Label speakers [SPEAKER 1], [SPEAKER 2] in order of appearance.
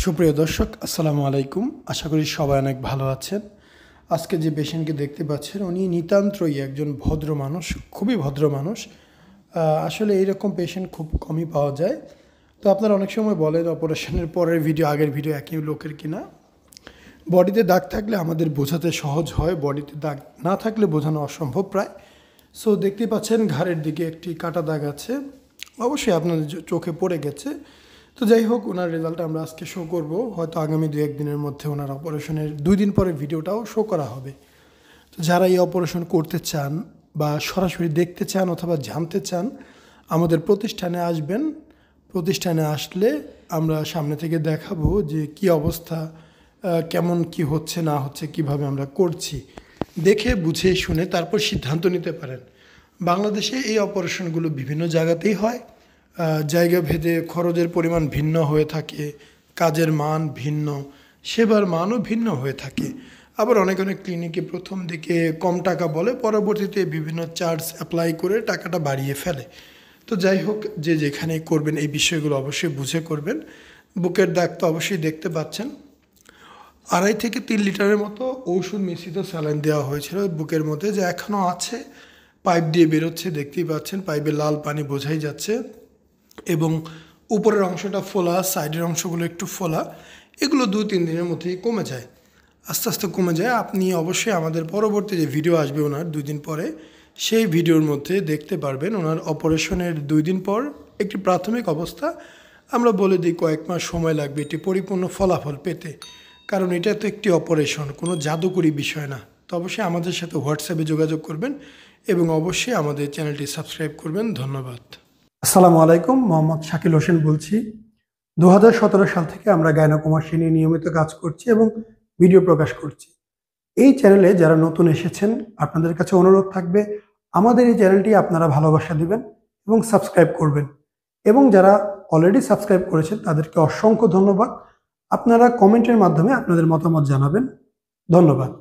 [SPEAKER 1] সুপ্রিয় দর্শক, আসসালামু আলাইকুম। আশা করি সবাই অনেক ভালো আছেন। আজকে যে পেশেন্টকে দেখতে পাচ্ছেন উনি নিতান্তই একজন ভদ্র মানুষ, খুবই ভদ্র মানুষ। আসলে এইরকম পেশেন্ট খুব কমই পাওয়া যায়। তো আপনারা অনেক সময় বলেন অপারেশনের পরের ভিডিও আগের ভিডিও একই লোকের কিনা। বডিতে দাগ থাকলে আমাদের বোঝাতে সহজ হয়, বডিতে দাগ না থাকলে বোঝানো অসম্ভব প্রায়। সো দেখতে পাচ্ছেন ঘাড়ের দিকে একটি কাটা দাগ আছে, অবশ্যই আপনাদের চোখে পড়ে গেছে। তো যাই হোক, ওনার রেজাল্ট আমরা আজকে শো করব, হয়তো আগামী 2-1 দিনের মধ্যে ওনার অপারেশনের 2 দিন পরে ভিডিওটাও শো করা হবে। তো যারা এই অপারেশন করতে চান বা সরাসরি দেখতে চান অথবা জানতে চান, আমাদের প্রতিষ্ঠানে আসবেন। প্রতিষ্ঠানে আসলে আমরা সামনে থেকে দেখাবো যে কি অবস্থা, কেমন কি হচ্ছে না হচ্ছে, কিভাবে আমরা করছি, দেখে বুঝে শুনে তারপর সিদ্ধান্ত নিতে পারেন। বাংলাদেশে এই অপারেশনগুলো বিভিন্ন জায়গাতেই হয়। জায়গা ভেদে খরচের পরিমাণ ভিন্ন হয়ে থাকে, কাজের মান ভিন্ন, সেবার মানও ভিন্ন হয়ে থাকে। আবার অনেক অনেক ক্লিনিকে প্রথম দিকে কম টাকা বলে, পরবর্তীতে বিভিন্ন চার্জ অ্যাপ্লাই করে টাকাটা বাড়িয়ে ফেলে। তো যাই হোক, যে যেখানেই করবেন এই বিষয়গুলো অবশ্যই বুঝে করবেন। বুকের দাগ তো অবশ্যই দেখতে পাচ্ছেন। 2.5 থেকে 3 লিটারের মতো ঔষধ মিশ্রিত স্যালাইন দেওয়া হয়েছিল বুকের মধ্যে, যে এখনও আছে, পাইপ দিয়ে বেরোচ্ছে, দেখতেই পাচ্ছেন। পাইপে লাল পানি বোঝাই যাচ্ছে এবং উপরের অংশটা ফোলা, সাইডের অংশগুলো একটু ফোলা। এগুলো 2-3 দিনের মধ্যেই কমে যায়, আস্তে আস্তে কমে যায়। আপনি অবশ্যই আমাদের পরবর্তী যে ভিডিও আসবে ওনার 2 দিন পরে, সেই ভিডিওর মধ্যে দেখতে পারবেন ওনার অপারেশনের 2 দিন পর একটি প্রাথমিক অবস্থা। আমরা বলে দিই কয়েক মাস সময় লাগবে এটি পরিপূর্ণ ফলাফল পেতে, কারণ এটা তো একটি অপারেশন, কোনো জাদুকরি বিষয় না। তো অবশ্যই আমাদের সাথে হোয়াটসঅ্যাপে যোগাযোগ করবেন এবং অবশ্যই আমাদের চ্যানেলটি সাবস্ক্রাইব করবেন। ধন্যবাদ। আসসালামু আলাইকুম, মোহাম্মদ শাকিল হোসেন বলছি। 2017 সাল থেকে আমরা গাইনোকমার্সি নিয়ে নিয়মিত কাজ করছি এবং ভিডিও প্রকাশ করছি। এই চ্যানেলে যারা নতুন এসেছেন, আপনাদের কাছে অনুরোধ থাকবে আমাদের এই চ্যানেলটি আপনারা ভালোবাসা দিবেন এবং সাবস্ক্রাইব করবেন। এবং যারা অলরেডি সাবস্ক্রাইব করেছেন তাদেরকে অসংখ্য ধন্যবাদ। আপনারা কমেন্টের মাধ্যমে আপনাদের মতামত জানাবেন। ধন্যবাদ।